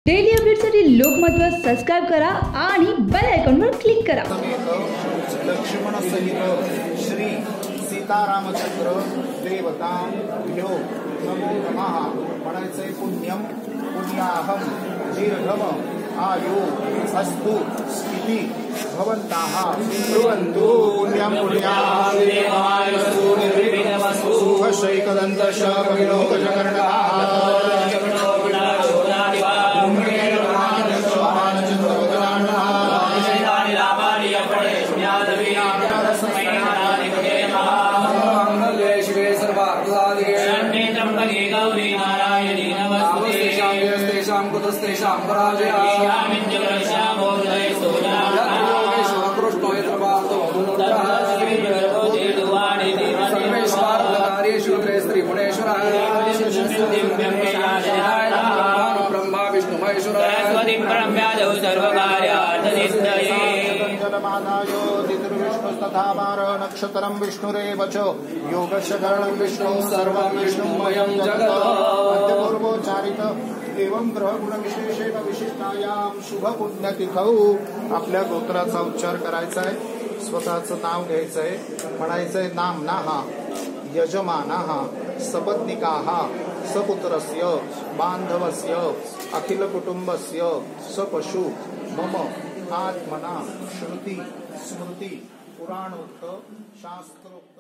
Daily अपडेटसाठी Lokmat subscribe करा आणि बेल आयकॉनवर क्लिक करा। लक्ष्मण सहित श्री सीतारामचंद्र देवताभ्यो नमो नमः। म्हणायचे पुण्यम पुण्याहम दीर्घम आयु अस्तु स्थिति भवन्ताः ब्रुवन्तु पुण्यम पुण्याहम देवायस्तु निर्विघ्नमस्तु शुभशैकदन्तश कविलोकजकर्णकाः नक्षत्रम विष्णुरेव च योगस्य करणं विष्णु सर्वं विष्णुमयं जगत् अद्यपूर्वोच्चारित एवं ग्रह गुण विशेषेण विशिष्टायां शुभ पुण्यतिथौ आपल्या गोत्राचा उच्चार करायचा आहे, स्वतःचं नाव घ्यायचं आहे, म्हणायचंय नामनाः यजमानाः सपत्निकाः सपुत्रस्य बांधवस्य अखिल कुटुंबस्य सपशु मम आत्मना श्रुति स्मृति पुराणोक्त शास्त्रोक्त